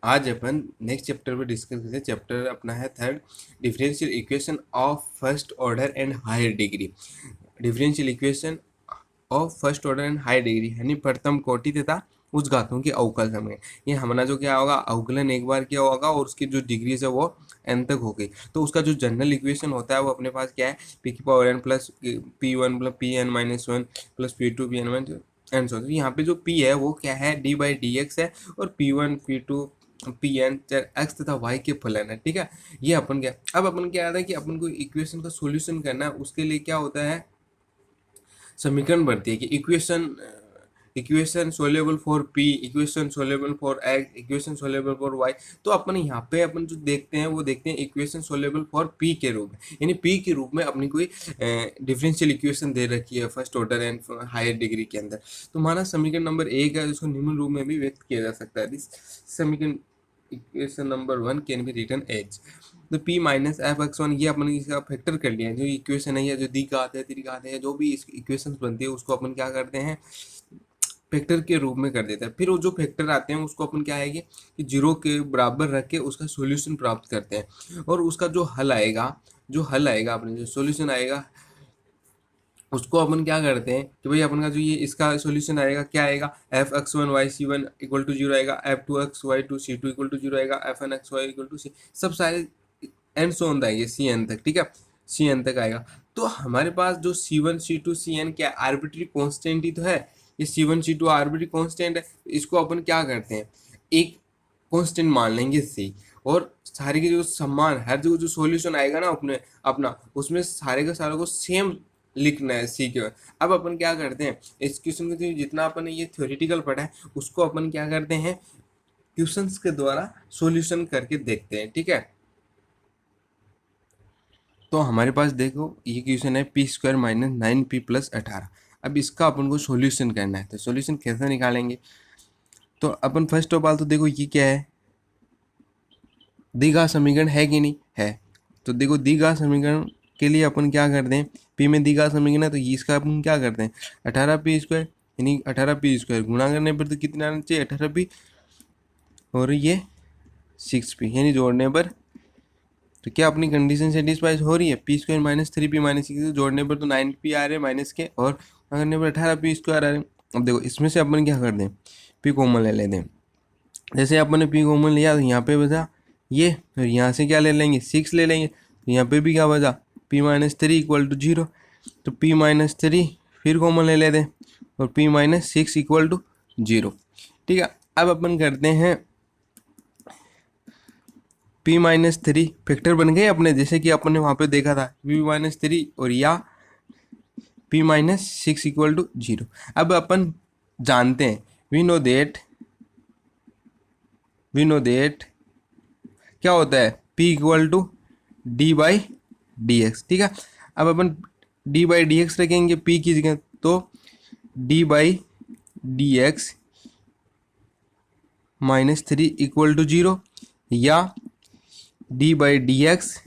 आज अपन next chapter पे डिस्कस करते हैं। चैप्टर अपना है third, differential equation of first order and higher degree. Differential equation of first order and high degree यानी प्रथम कोटि तथा उच्च घातों के अवकल समय। ये हमारा जो क्या होगा, अवकलन एक बार किया होगा और उसकी जो डिग्रीज है वो एन तक हो गई। तो उसका जो जनरल इक्वेशन होता है वो अपने पास क्या है, पी की power n plus P one plus P n minus one plus P two P n minus n so. यहाँ पे जो पी है वो क्या है, डी बाई डी एक्स है, और P one P two P N X तथा वाई के फलन है। ठीक है, ये अपन क्या, अब अपन क्या आता है कि अपन को इक्वेशन का सॉल्यूशन करना है। उसके लिए क्या होता है, समीकरण बनती है कि equation soluble for P, equation soluble for X, equation soluble for Y. तो अपन यहाँ पे अपन जो देखते हैं वो देखते हैं इक्वेशन सोल्यूबल फॉर पी के रूप में, यानी पी के रूप में अपनी कोई डिफरेंशियल इक्वेशन दे रखी है first order and higher degree के अंदर। तो हमारा समीकरण नंबर एक है, जिसको निम्न रूप में भी व्यक्त किया जा सकता है। दिस समीकरण equation number one can be written as तो P minus F X one. ये अपन इसका फैक्टर कर लिया, जो इक्वेशन है या जो द्विघात है त्रिघात है, जो भी इक्वेशन बनती है उसको अपन क्या करते हैं, फैक्टर के रूप में कर देता है। फिर वो जो फैक्टर आते हैं उसको अपन क्या है कि जीरो के बराबर रख के उसका सॉल्यूशन प्राप्त करते हैं। और उसका जो हल आएगा, अपने जो सॉल्यूशन आएगा उसको अपन क्या करते हैं कि भाई अपन का जो ये इसका सॉल्यूशन आएगा क्या आएगा, F X one Y C one equal to zero आएगा, F two X Y two C two equal to zero आएगा, F N X Y equal to C, सब सारे एन सो ऑन आएंगे सी एन तक। ठीक है, C N तक आएगा। तो हमारे पास जो C one C two C N क्या आर्बिट्री कॉन्स्टेंट ही तो है, ये C one C two arbitrary constant है। इसको अपन क्या करते हैं, एक कॉन्स्टेंट मान लेंगे सी, और सारे के जो समान हर जगह जो सॉल्यूशन आएगा ना अपने अपना, उसमें सारे के सारे को सेम लिखना है सी के। अब अपन क्या करते हैं, इस क्वेश्चन को जितना अपन ने ये थ्योरेटिकल पढ़ा है उसको अपन क्या करते हैं, क्वेश्चंस के द्वारा सॉल्यूशन करके देखते हैं। ठीक है, तो हमारे पास देखो ये क्वेश्चन है P square minus nine P plus 18। अब इसका अपन को सॉल्यूशन करना है, तो सॉल्यूशन कैसे निकालेंगे। तो अपन फर्स्ट ऑफ ऑल तो देखो ये क्या है, द्विघात समीकरण है कि नहीं है। तो देखो द्विघात समीकरण के लिए अपन क्या करते हैं, पी में द्विघात समीकरण है तो ये इसका अपन क्या करते हैं, 18 पी स्क्वायर, यानी 18 पी स्क्वायर गुणा करने पर तो कितना आना चाहिए 18 पी, और ये 6 पी, यानी जोड़ने पर तो क्या अपनी कंडीशन सेटिस्फाई हो रही है, P square minus 3 P minus 6 जोड़ने पर तो 9 पी आ रहे हैं माइनस के, और गुणा करने पर 18 पी स्क्वायर आ रहे हैं। अब देखो इसमें से अपन क्या कर दें, पी कॉमन ले लेते हैं। जैसे अपन ने पी कॉमन लिया तो यहाँ पे बचा ये, और यहाँ से क्या ले लेंगे 6 ले लेंगे, तो यहाँ पे भी क्या बचा पी माइनस 3 इक्वल टू 0। तो पी माइनस 3 फिर कॉमन ले लेते हैं, और पी माइनस 6 इक्वल टू 0। ठीक है, अब अपन करते हैं पी माइनस 3 फैक्टर बन गए अपने, जैसे कि अपन ने वहाँ पे देखा था पी माइनस 3 और या पी माइनस 6 इक्वल टू 0। अब अपन जानते हैं वी नो देट क्या होता है, p equal to D by D X. ठीक है, अब अपन डी बाई डी एक्स रखेंगे p की जगह, तो D by D X minus 3 equal to 0, या D by D X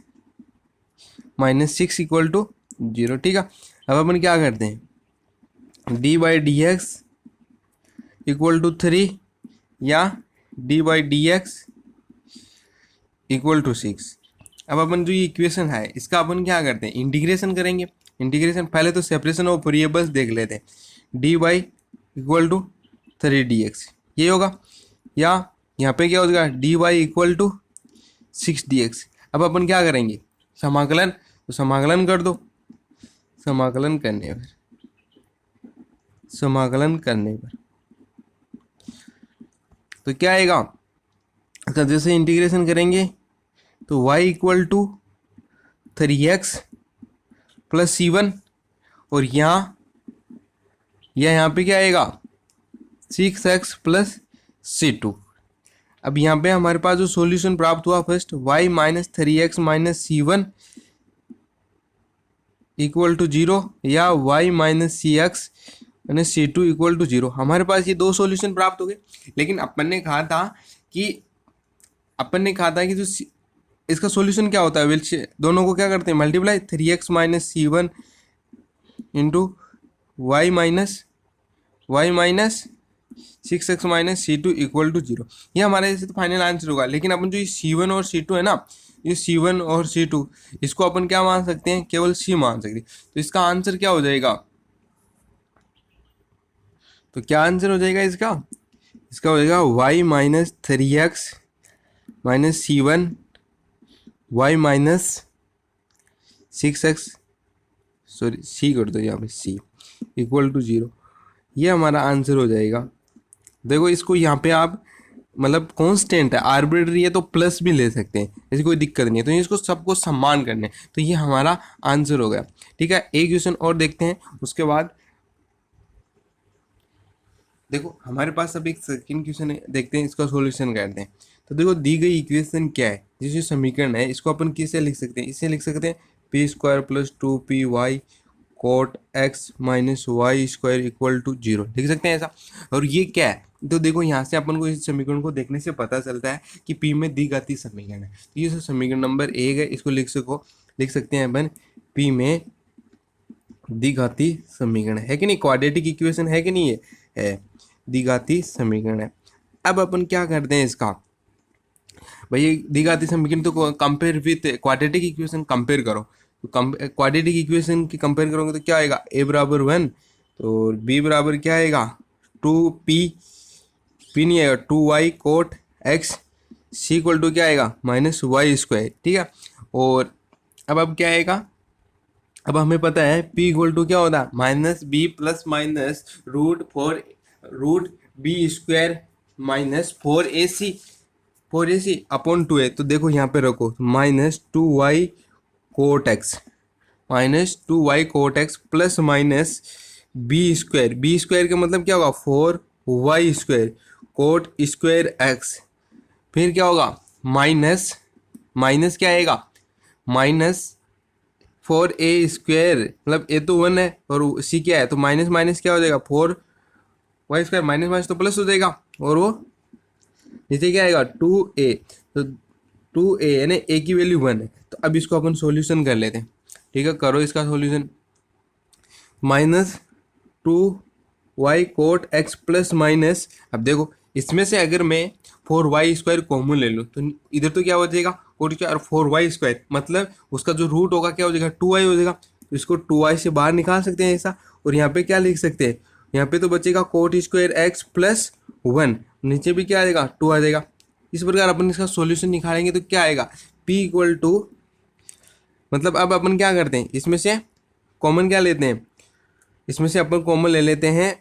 minus 6 equal to 0। ठीक है, अब अपन क्या करते हैं, D by D x equal to 3 या D by D x equal to 6। अब अपन जो ये इक्वेशन है इसका अपन क्या करते हैं, इंटीग्रेशन करेंगे। इंटीग्रेशन पहले तो सेपरेशन ऑफ वेरिएबल्स देख लेते हैं, D by equal to 3 dx ये होगा, या यहाँ पे क्या हो जाएगा D Y equal to 6 dx। अब अपन क्या करेंगे, समाकलन, तो समाकलन कर दो। समाकलन करने पर तो क्या आएगा, तो जैसे इंटीग्रेशन करेंगे तो y equal to 3x plus C1, और यहाँ पे क्या आएगा 6x प्लस C2। अब यहाँ पे हमारे पास जो सॉल्यूशन प्राप्त हुआ first y minus 3x minus C1 equal to 0, या y minus CX minus C2 equal to 0। हमारे पास ये दो सॉल्यूशन प्राप्त हो गए। लेकिन अपन ने कहा था कि जो इसका सॉल्यूशन क्या होता है, दोनों को क्या करते हैं multiply, 3x minus C1 into Y minus 6x minus C2 equal to 0। ये हमारे ऐसे तो फाइनल आंसर होगा। लेकिन अपन जो ये C1 और C2 है ना, ये C1 और C2 इसको अपन क्या मान सकते हैं, केवल C मान सकते हैं। तो इसका आंसर क्या हो जाएगा, तो क्या आंसर हो जाएगा इसका, इसका हो जाएगा y minus 3x minus C1 y minus 6x, sorry C कर दो यहाँ पे, C इक्वल टू 0। ये हमारा आंसर हो जाएगा। देखो इसको यहाँ पे आप मतलब कांस्टेंट है, आर्बिट्री है, तो प्लस भी ले सकते हैं, ऐसी कोई दिक्कत नहीं है। तो इसको सबको सम्मान करने, तो ये हमारा आंसर हो गया। ठीक है, एक क्वेश्चन और देखते हैं, उसके बाद देखो हमारे पास अब एक सेकंड क्वेश्चन देखते हैं, इसका सॉल्यूशन करते हैं। तो देखो दी गई इक्वेशन क्या है, जिस समीकरण है इसको अपन किससे लिख सकते हैं, इससे लिख सकते हैं P square plus 2py cot X minus Y square equal to 0 लिख सकते हैं ऐसा। और ये क्या है, तो देखो यहाँ से अपन को इस समीकरण को देखने से पता चलता है कि पी में द्विघाती समीकरण है। तो ये समीकरण नंबर 1 है, इसको लिख सकते हैं अपन पी में द्विघाती समीकरण है कि नहीं, क्वाड्रेटिक इक्वेशन है कि नहीं, ये है द्विघाती समीकरण है। अब अपन क्या करते हैं इसका, भाई द्विघाती समीकरण तो compare with quadratic equation compare करो। तो क्वाड्रेटिक इक्वेशन की कंपेयर करोगे तो क्या आएगा, a बराबर 1, तो b बराबर क्या आएगा 2p, p नहीं आएगा 2y cot x, c equal to क्या आएगा माइनस वाई स्क्वायर। ठीक है, और अब क्या आएगा, अब हमें पता है p इक्वल टू क्या होता है minus B plus minus root B square minus 4ac upon 2a। तो देखो यहाँ पे रखो minus 2y cot X minus 2y cot X plus minus B square का मतलब क्या होगा 4y square coat square x, फिर क्या होगा माइनस माइनस क्या आएगा माइनस 4a स्क्वायर, मतलब a तो 1 है और c क्या है, तो माइनस माइनस क्या हो जाएगा 4y स्क्वायर, माइनस माइनस तो प्लस हो जाएगा, और वो नीचे क्या आएगा 2a, तो 2a यानी a की वैल्यू 1 है। तो अब इसको अपन सॉल्यूशन कर लेते हैं। ठीक है, करो इसका solution, minus 2y cot x plus minus, अब देखो इसमें से अगर मैं 4y स्क्वायर कॉमन ले लूँ तो इधर तो क्या हो जाएगा कोट स्क्वायर और 4y स्क्वायर, मतलब उसका जो रूट होगा क्या हो जाएगा 2y हो जाएगा। तो इसको 2y से बाहर निकाल सकते हैं ऐसा, और यहाँ पे क्या लिख सकते हैं, यहाँ पे तो बचेगा कोट स्क्वायर x प्लस 1, नीचे भी क्या आ जाएगा 2 आ जाएगा। इस प्रकार अपन इसका सॉल्यूशन निकालेंगे तो क्या आएगा p इक्वल टू, मतलब अब अपन क्या करते हैं इसमें से कॉमन क्या लेते हैं, इसमें से अपन कॉमन ले लेते हैं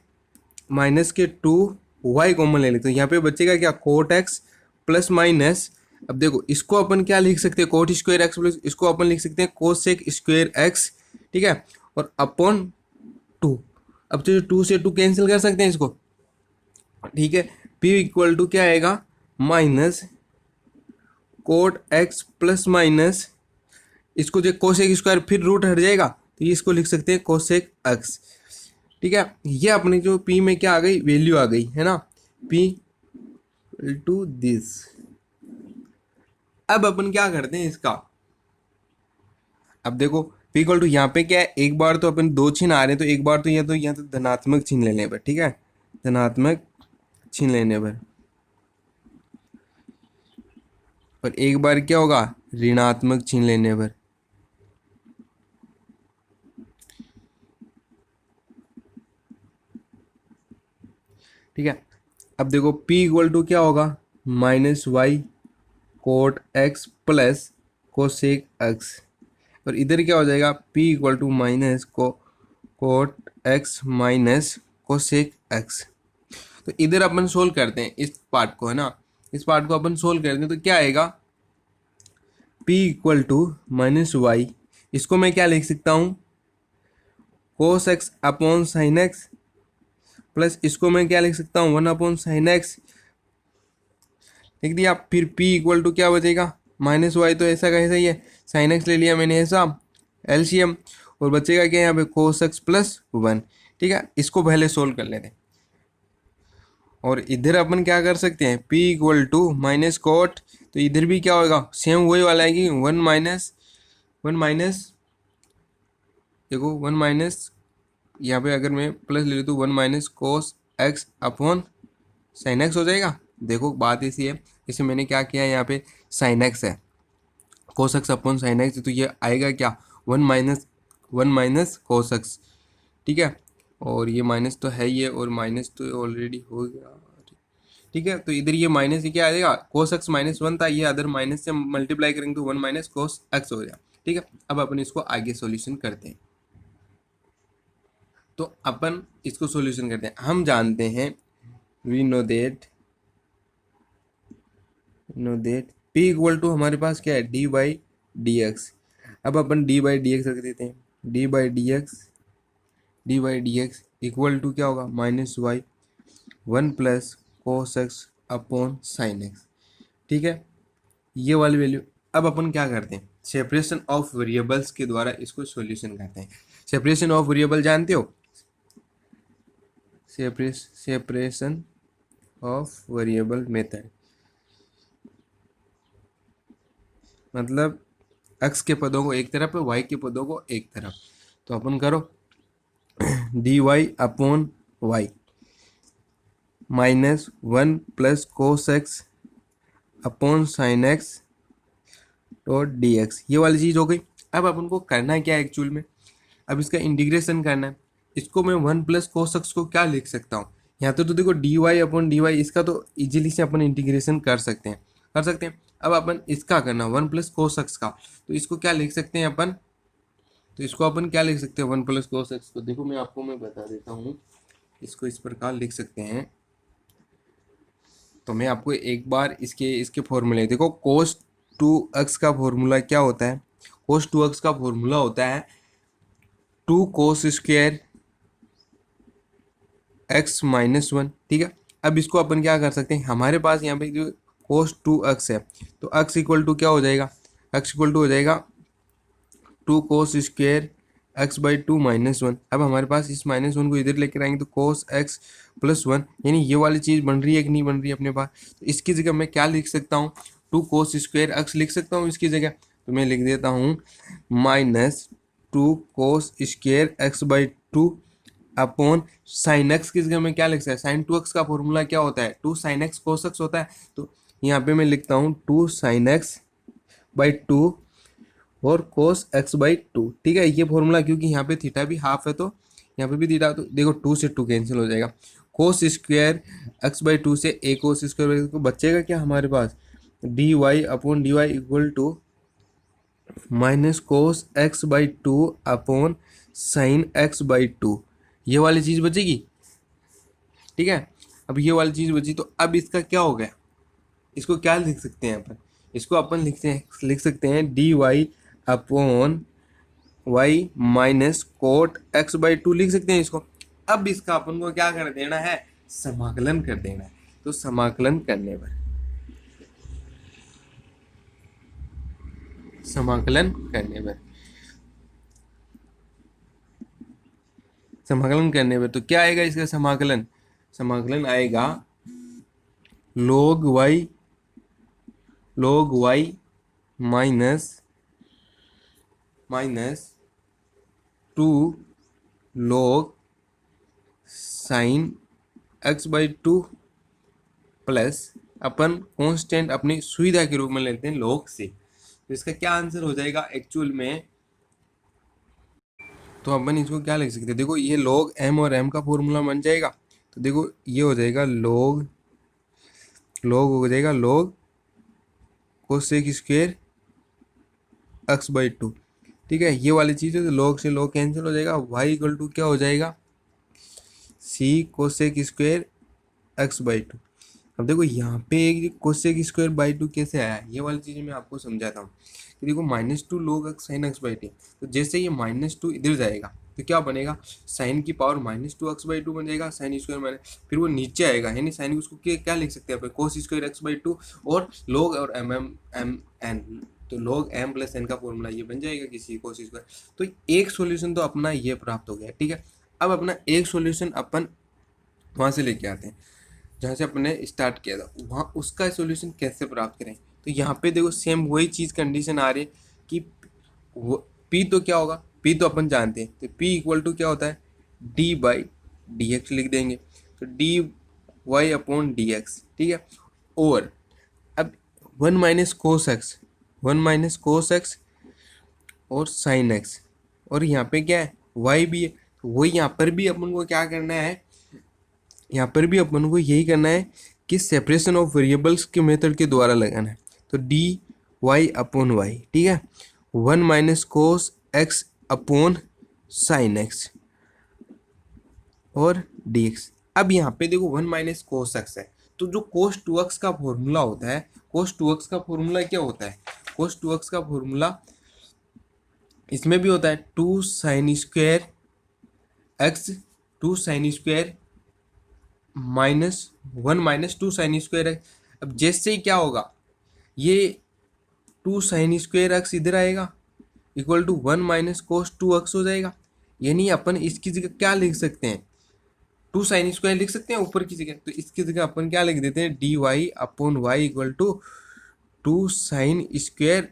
माइनस के 2y कॉमन ले लेते हैं। यहाँ पे बचेगा क्या कोट एक्स प्लस माइनस, अब देखो इसको अपन क्या लिख सकते हैं कोट स्क्वायर एक्स प्लस, इसको अपन लिख सकते हैं कोसेक स्क्वायर एक्स। ठीक है, और अपॉन 2, अब तो 2 से 2 कैंसिल कर सकते हैं इसको। ठीक है, p इक्वल टू क्या आएगा minus cot X plus minus, इसको जो कोसेक स्क्वायर फिर रूट हट जाएगा, तो ये इसको लिख सकते हैं कोसेक एक्स। ठीक है, ये अपने जो p में क्या आ गई वैल्यू आ गई है ना, p टू दिस। अब अपन क्या करते हैं इसका, अब देखो p इक्वल टू यहाँ पे क्या है, एक बार तो अपन 2 चिन्ह आ रहे हैं, तो एक बार तो यहाँ तो धनात्मक चिन्ह लेने पर, ठीक है धनात्मक चिन्ह लेने पर, और एक बार क्या होगा ऋणात्मक चिन्ह लेने पर। ठीक है, अब देखो p इक्वल टू क्या होगा minus Y cot X plus cosec X, और इधर क्या हो जाएगा p equal to minus cot X minus cosec X. तो इधर अपन सोल्व करते हैं इस पार्ट को, है ना, इस पार्ट को अपन सोल्व करते हैं तो क्या आएगा p equal to minus Y, इसको मैं क्या लिख सकता हूँ cos X upon sine X, plus इसको मैं क्या लिख सकता हूँ 1 अपॉन साइन एक्स, लिख दिया। फिर p इक्वल टू क्या बचेगा माइनस वाई, तो ऐसा कैसा ही है साइन एक्स ले लिया मैंने ऐसा एलसीएम, और बचेगा क्या यहाँ पे कोस एक्स प्लस 1। ठीक है, इसको पहले सोल्व कर लेते हैं, और इधर अपन क्या कर सकते हैं p equal to minus cot, तो इधर भी क्या होगा सेम वही वाला है कि 1 माइनस देखो 1 माइनस, यहाँ पे अगर मैं प्लस ले लूँ तो 1 minus cos X upon sine x हो जाएगा। देखो बात ऐसी है, जैसे मैंने क्या किया है, यहाँ पे साइन एक्स है, कोस एक्स अपॉन साइन एक्स, तो ये आएगा क्या, वन माइनस कोस एक्स, ठीक है। और ये माइनस तो है ही है, और माइनस तो ऑलरेडी हो गया, ठीक है। तो इधर ये माइनस, ये क्या आ जाएगा, कोस एक्स -1 था, ये अदर माइनस से मल्टीप्लाई करेंगे तो 1 माइनस कोस एक्स हो जाएगा, ठीक है। अब अपन इसको आगे सॉल्यूशन करते हैं। तो अपन इसको सॉल्यूशन करते हैं। हम जानते हैं, we know that p equal to हमारे पास क्या है, डी बाई डी एक्स। अब अपन डी बाई डी एक्स रख देते हैं, D by D x equal to क्या होगा, -y 1 plus cos X upon sine X, ठीक है, ये वाली वैल्यू। अब अपन क्या करते हैं, सेपरेशन ऑफ वेरिएबल्स के द्वारा इसको सॉल्यूशन करते हैं। सेपरेशन ऑफ वेरिएबल जानते हो, सेपरेशन ऑफ वेरिएबल मेथड, मतलब एक्स के पदों को एक तरफ है, वाई के पदों को एक तरफ। तो अपन करो D Y upon Y -1 plus cos X upon sine X और डी एक्स, ये वाली चीज़ हो गई। अब अपन को करना है क्या एक्चुअल में, अब इसका इंटीग्रेशन करना है। इसको मैं 1 प्लस कोस एक्स को क्या लिख सकता हूँ, यहाँ तो देखो D Y upon D Y, इसका तो इजीली से अपन इंटीग्रेशन कर सकते हैं। अब अपन इसका करना 1 प्लस कोस एक्स का, तो इसको क्या लिख सकते हैं अपन, तो इसको अपन क्या लिख सकते हैं 1 प्लस कोस एक्स को, देखो मैं बता देता हूँ। इसको इस प्रकार लिख सकते हैं, तो मैं आपको एक बार इसके फॉर्मूले देखो। कोस 2x का फॉर्मूला क्या होता है, कोस 2x का फॉर्मूला होता है 2 कोस स्क्वायर x -1, ठीक है। अब इसको अपन क्या कर सकते हैं, हमारे पास यहाँ पे जो कोस 2x है, तो x इक्वल टू क्या हो जाएगा, x इक्वल टू हो जाएगा 2 कोस स्क्वायर x/2 -1। अब हमारे पास इस -1 को इधर लेकर आएंगे तो कोस x +1, यानी ये वाली चीज़ बन रही है कि नहीं बन रही है अपने पास। तो इसकी जगह मैं क्या लिख सकता हूँ, 2 कोस स्क्वायर x लिख सकता हूँ इसकी जगह। तो मैं लिख देता हूँ -2 cos square x/2 upon sine X की जगह में क्या लिख सकता है, साइन 2x का फॉर्मूला क्या होता है, 2 साइन एक्स कोस एक्स होता है। तो यहाँ पे मैं लिखता हूँ 2 साइन x/2 और कोस x/2, ठीक है। ये फॉर्मूला, क्योंकि यहाँ पे थीटा भी हाफ है, तो यहाँ पे भी थीटा, तो देखो 2 से 2 कैंसिल हो जाएगा। कोस स्क्वायर x/2 से a कोस स्क्वायर को बचेगा क्या हमारे पास, D Y upon D Y equal to minus cos x/2 upon sine x/2, ये वाली चीज़ बचेगी, ठीक है। अब ये वाली चीज़ बची, तो अब इसका क्या हो गया, इसको क्या लिख सकते हैं अपन, इसको अपन लिख सकते हैं D Y upon Y minus cot x/2 लिख सकते हैं इसको। अब इसका अपन को क्या कर देना है, समाकलन कर देना है। तो समाकलन करने पर समाकलन करने पर तो क्या आएगा इसका समाकलन आएगा log y minus 2 log sine x/2 plus अपन कांस्टेंट अपनी सुविधा के रूप में लेते हैं log से। तो इसका क्या आंसर हो जाएगा एक्चुअल में, तो अपन इसको क्या लिख सकते हैं, देखो ये log m और m का फॉर्मूला बन जाएगा। तो देखो ये हो जाएगा log हो जाएगा log कोसेक स्क्वायर x/2, ठीक है। ये वाली चीज़ है, तो log से log कैंसिल हो जाएगा, y इक्वल टू क्या हो जाएगा, c कोसेक स्क्वायर x/2। अब देखो यहाँ पे एक कोसेक स्क्वायर बाई 2 कैसे आया, ये वाली चीज़ मैं आपको समझाता हूँ कि देखो -2 log x साइन x/2, तो जैसे ये -2 इधर जाएगा तो क्या बनेगा, साइन की पावर -2 x/2 बन जाएगा, साइन स्क्वायर माइनस, फिर वो नीचे आएगा, यानी साइन उसको क्या लिख सकते हैं अपन, कोस स्क्वायर x/2 और log और m तो log m प्लस n का फॉर्मूला ये बन जाएगा किसी कोस स्क्वायर। तो एक सॉल्यूशन तो अपना ये प्राप्त हो गया, ठीक है। अब अपना एक सॉल्यूशन अपन वहाँ से लेके आते हैं जहाँ से अपने स्टार्ट किया था, वहाँ उसका सॉल्यूशन कैसे प्राप्त करें। तो यहाँ पे देखो सेम वही चीज़ कंडीशन आ रही है कि वो P तो क्या होगा, P तो अपन जानते हैं, तो P इक्वल टू क्या होता है, D बाई डी एक्स लिख देंगे। तो D Y upon D X, ठीक है। और अब 1 - cos x, 1 - cos x और साइन एक्स, और यहाँ पे क्या है वाई भी है, तो वही यहाँ पर भी अपन को क्या करना है, यहाँ पर भी अपन को यही करना है कि सेपरेशन ऑफ वेरिएबल्स के मेथड के द्वारा लगाना है। तो डी वाई अपॉन वाई, ठीक है, 1 - cos x upon sine X और डी एक्स। अब यहाँ पे देखो 1 - cos x है, तो जो cos 2x का फॉर्मूला होता है, cos 2x का फॉर्मूला क्या होता है, cos 2x का फॉर्मूला इसमें भी होता है 2 sin² x, 2 sin² -1 - 2 sin²x। अब जैसे ही क्या होगा, ये 2 sin² x इधर आएगा इक्वल टू 1 - cos 2x हो जाएगा। यानी अपन इसकी जगह क्या लिख सकते हैं, 2 sin² लिख सकते हैं ऊपर की जगह, तो इसकी जगह अपन क्या लिख देते हैं, D Y upon Y equal to 2 sin²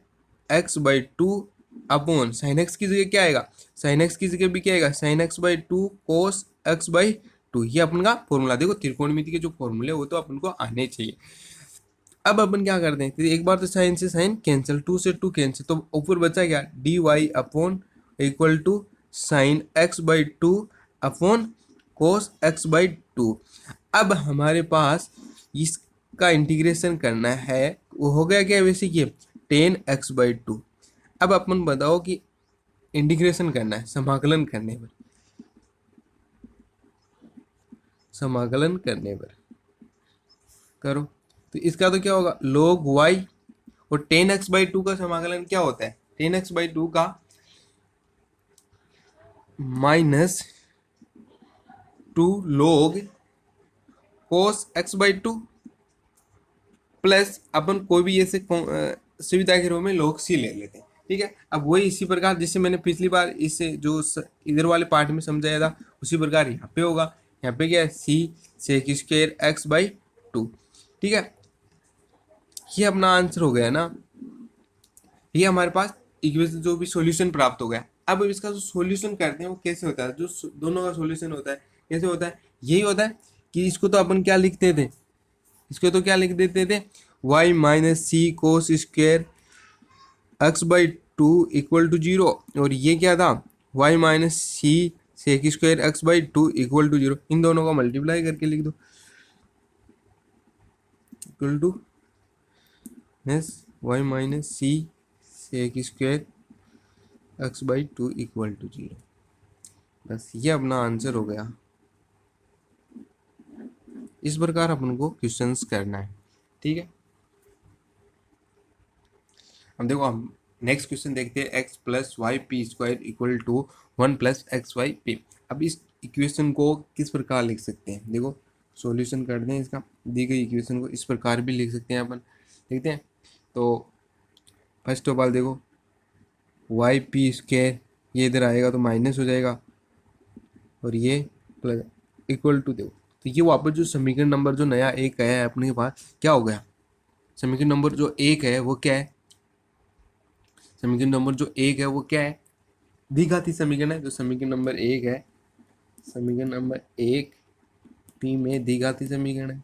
x/2 upon sine X की जगह क्या आएगा, साइन एक्स की जगह भी क्या आएगा, sin x/2 cos x/2। ये अपन का फॉर्मूला, देखो त्रिकोणमिति के जो फॉर्मूले वो तो अपन को आने चाहिए। अब अपन क्या करते हैं, तो एक बार तो साइन से साइन कैंसिल, 2 से 2 कैंसिल, तो ऊपर बचा क्या, D Y upon equal to sine x/2 upon cos x/2। अब हमारे पास इसका इंटीग्रेशन करना है, वो हो गया क्या वैसे ये tan x/2। अब अपन बताओ कि इंटीग्रेशन करना है, समाकलन करने पर, समाकलन करने पर करो, तो इसका तो क्या होगा log y, और tan x/2 का समाकलन क्या होता है, tan x/2 का -2 log cos x/2 प्लस अपन कोई भी ऐसे सुविधा के रूप में log c ले लेते हैं, ठीक है। अब वही इसी प्रकार जैसे मैंने पिछली बार इसे जो इधर वाले पार्ट में समझाया था, उसी प्रकार यहाँ पे होगा। यहाँ पे क्या है c sec² x/2, ठीक है। ये अपना आंसर हो गया ना, ये हमारे पास इक्वेशन जो भी सॉल्यूशन प्राप्त हो गया। अब इसका जो सॉल्यूशन करते हैं वो कैसे होता है, जो दोनों का सॉल्यूशन होता है कैसे होता है, यही होता है कि इसको तो अपन क्या लिखते थे, इसको तो क्या लिख देते थे, y - c cos² x/2 equal to 0, और ये क्या था y - c sec² x/2 equal to 0। इन दोनों का मल्टीप्लाई करके लिख दो, equal to y - c sec² x/2 equal to 0। बस ये अपना आंसर हो गया। इस प्रकार अपन को क्वेश्चंस करना है, ठीक है। हम देखो, हम नेक्स्ट क्वेश्चन देखते हैं, x + yp² equal to 1 + xyp। अब इस इक्वेशन को किस प्रकार लिख सकते हैं, देखो सॉल्यूशन करते हैं इसका, दी गई इक्वेशन को इस प्रकार भी लिख सकते हैं अपन, देखते हैं। तो फर्स्ट ऑफ ऑल देखो yp², ये इधर आएगा तो माइनस हो जाएगा, और ये प्लस इक्वल टू, देखो तो ये वापस जो समीकरण नंबर जो नया एक आया है अपने पास क्या हो गया, समीकरण नंबर जो एक है वो क्या है, समीकरण नंबर जो एक है वो क्या है, द्विघाती समीकरण है। जो समीकरण नंबर एक है, समीकरण नंबर एक पी में द्विघाती समीकरण है,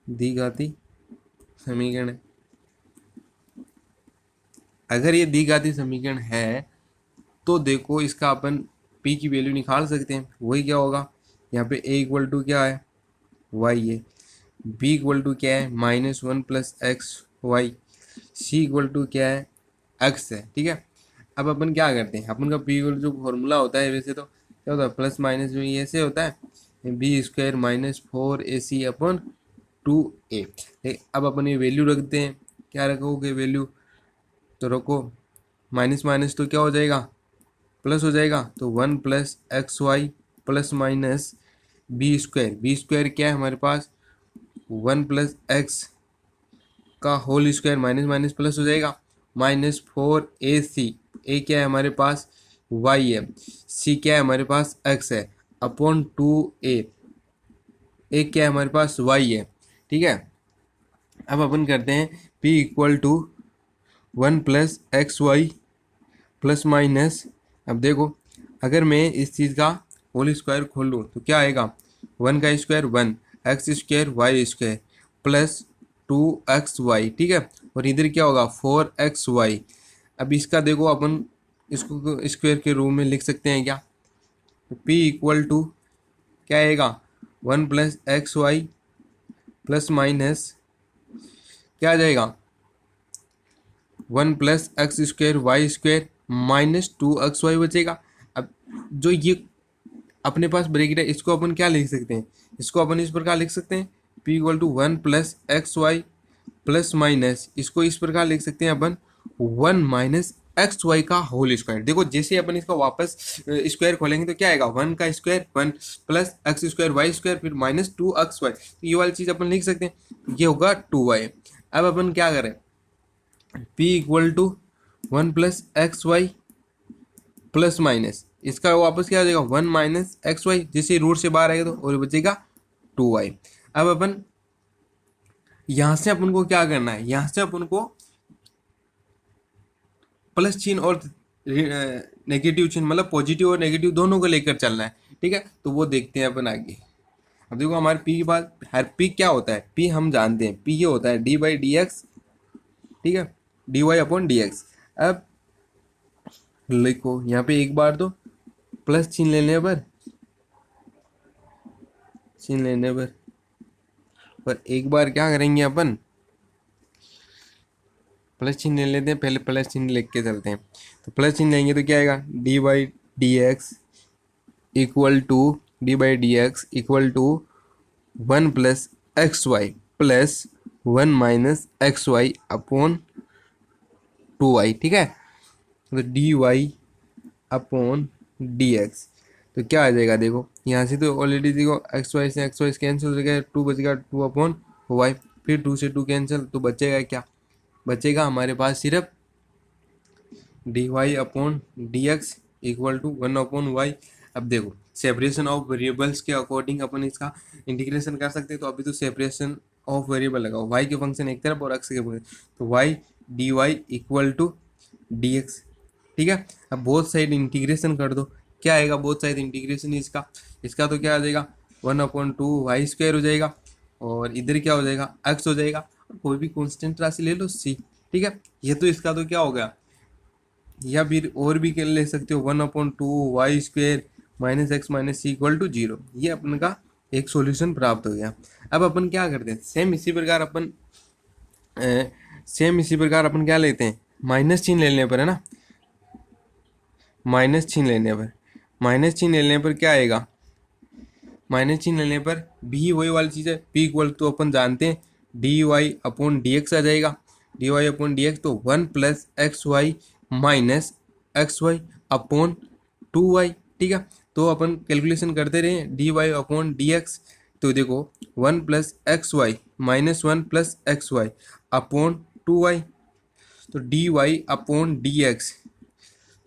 द्विघाती समीकरण है। अगर ये द्विघाती समीकरण है तो देखो इसका अपन p की वैल्यू निकाल सकते हैं। वही क्या होगा, यहाँ पे a इक्वल टू क्या है y है, b इक्वल टू क्या है -1 + xy, c इक्वल टू क्या है x है, ठीक है। अब अपन क्या करते हैं, अपन का p इक्वल जो फॉर्मूला होता है वैसे तो क्या होता है प्लस माइनस में ऐसे होता है b² - 4ac अपॉन 2a। अब अपन ये वैल्यू रखते हैं, क्या रखोगे वैल्यू, तो रखो माइनस माइनस तो क्या हो जाएगा प्लस हो जाएगा, तो 1 + xy प्लस माइनस b² क्या है हमारे पास 1 + x का whole square, minus minus plus हो जाएगा, -4ac, a क्या है हमारे पास y है, c क्या है हमारे पास x है, अपॉन 2a, a क्या है हमारे पास y है, ठीक है। अब अपन करते हैं p equal to 1 + xy plus minus, अब देखो अगर मैं इस चीज़ का होल स्क्वायर खोल लूँ तो क्या आएगा 1 का square 1, X square Y square plus 2xy, ठीक है। और इधर क्या होगा 4xy। अब इसका देखो अपन इसको स्क्वायर के रूप में लिख सकते हैं क्या, तो p इक्वल टू क्या आएगा 1 plus X Y plus minus क्या आ जाएगा 1 plus X square Y square minus 2xy बचेगा। अब जो ये अपने पास ब्रैकेट है इसको अपन क्या लिख सकते हैं, इसको अपन इस प्रकार लिख सकते हैं p equal to 1 plus X Y plus minus, इसको इस प्रकार लिख सकते हैं अपन 1 माइनस एक्स वाई का होल स्क्वायर। देखो जैसे अपन इसका वापस स्क्वायर खोलेंगे तो क्या आएगा 1 का square 1 plus X square Y square फिर माइनस 2xy, तो ये वाली चीज़ अपन लिख सकते हैं, ये होगा 2y। अब अपन क्या करें p equal to 1 plus X Y plus minus, इसका वापस क्या आ जाएगा 1 माइनस एक्स वाई, जैसे रूट से बाहर आएगा तो और बचेगा 2y। अब अपन यहाँ से अपन को क्या करना है, यहाँ से अपन को प्लस चिन्ह और नेगेटिव चिन्ह मतलब पॉजिटिव और नेगेटिव दोनों को लेकर चलना है, ठीक है। तो वो देखते हैं अपन आगे। अब देखो हमारे पी के बाद हर पी क्या होता है, पी हम जानते हैं पी ये होता है डी बाई डी एक्स, ठीक है, D Y upon D X. अब लिखो यहाँ पे एक बार तो प्लस चिन्ह लेने पर एक बार क्या करेंगे अपन प्लस चिन्ह ले लेते हैं, पहले प्लस चिन्ह लिख के चलते हैं। तो प्लस चिन्ह लेंगे तो क्या आएगा D by D x equal to one plus X Y plus 1 minus X Y upon 2y, ठीक है। तो D Y upon D X तो क्या आ जाएगा, देखो यहाँ से तो ऑलरेडी देखो एक्स वाई से कैंसिल हो जाएगा, 2 बचेगा 2 अपॉन वाई, फिर 2 से 2 कैंसिल, तो बचेगा क्या, बचेगा हमारे पास सिर्फ D Y upon D x equal to 1 upon Y. अब देखो सेपरेशन ऑफ वेरिएबल्स के अकॉर्डिंग अपन इसका इंटीग्रेशन कर सकते हैं, तो अभी तो सेपरेशन ऑफ वेरिएबल लगाओ, वाई के फंक्शन एक तरफ और एक्स के फंक्शन, तो Y D Y equal to D X, ठीक है। अब बोथ साइड इंटीग्रेशन कर दो, क्या आएगा बोथ साइड इंटीग्रेशन इसका तो क्या आ जाएगा 1 अपॉन 2 वाई स्क्वायर हो जाएगा, और इधर क्या हो जाएगा एक्स हो जाएगा, और कोई भी कॉन्स्टेंट राशि ले लो सी, ठीक है। ये तो इसका तो क्या हो गया, या फिर और भी ले सकते हो 1 upon 2 Y square minus x minus C equal to 0, ये अपन का एक सॉल्यूशन प्राप्त हो गया। अब अपन क्या करते हैं सेम इसी प्रकार अपन क्या लेते हैं माइनस चिन्ह लेने पर, है ना, माइनस चिन्ह लेने पर क्या आएगा, माइनस चिन्ह लेने पर भी वही वाली चीज़ है, पी इक्वल तो अपन जानते हैं D Y upon D X आ जाएगा, D Y upon D X तो 1 plus X Y minus X Y upon 2y, ठीक है। तो अपन कैलकुलेशन करते रहे D Y upon D X, तो देखो 1 plus X Y minus 1 plus X Y upon 2y, तो D Y upon D X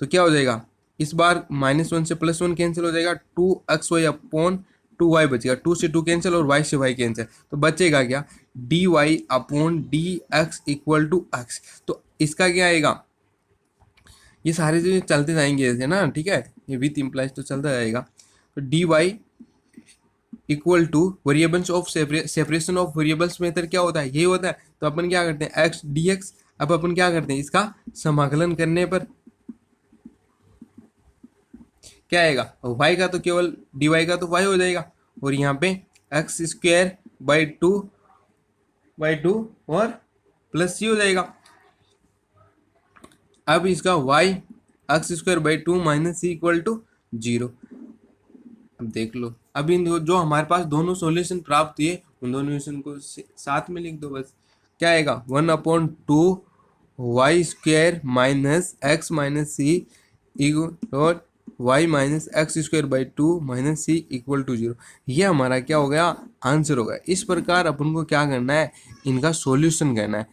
तो क्या हो जाएगा, इस बार -1 से +1 कैंसिल हो जाएगा, 2xy अपॉन 2y बचेगा, 2 से 2 कैंसिल और y से y कैंसिल, तो बचेगा क्या D Y upon D x equal to x. तो इसका क्या आएगा, ये सारे चीज़ें चलते जाएंगे ऐसे ना, ठीक है, ये विथ इम्प्लाइज तो चलता जाएगा। तो D Y equal to variables of separation of variables method क्या होता है, यही होता है। तो अपन क्या करते हैं एक्स डी एक्स, अब अपन क्या करते हैं इसका समाकलन करने पर क्या आएगा, y का तो केवल dy का तो y हो जाएगा, और यहाँ पे एक्स स्क्वायर बाई टू और प्लस c हो जाएगा। अब इसका y x square by 2 minus C equal to 0। अब देख लो, अब इन जो हमारे पास दोनों सॉल्यूशन प्राप्त हुए उन दोनों सॉल्यूशन को साथ में लिख दो, बस क्या आएगा 1 upon 2 Y square minus x minus C और y minus X square by 2 minus C equal to 0। ये हमारा क्या हो गया आंसर हो गया। इस प्रकार अपन को क्या करना है, इनका सॉल्यूशन करना है।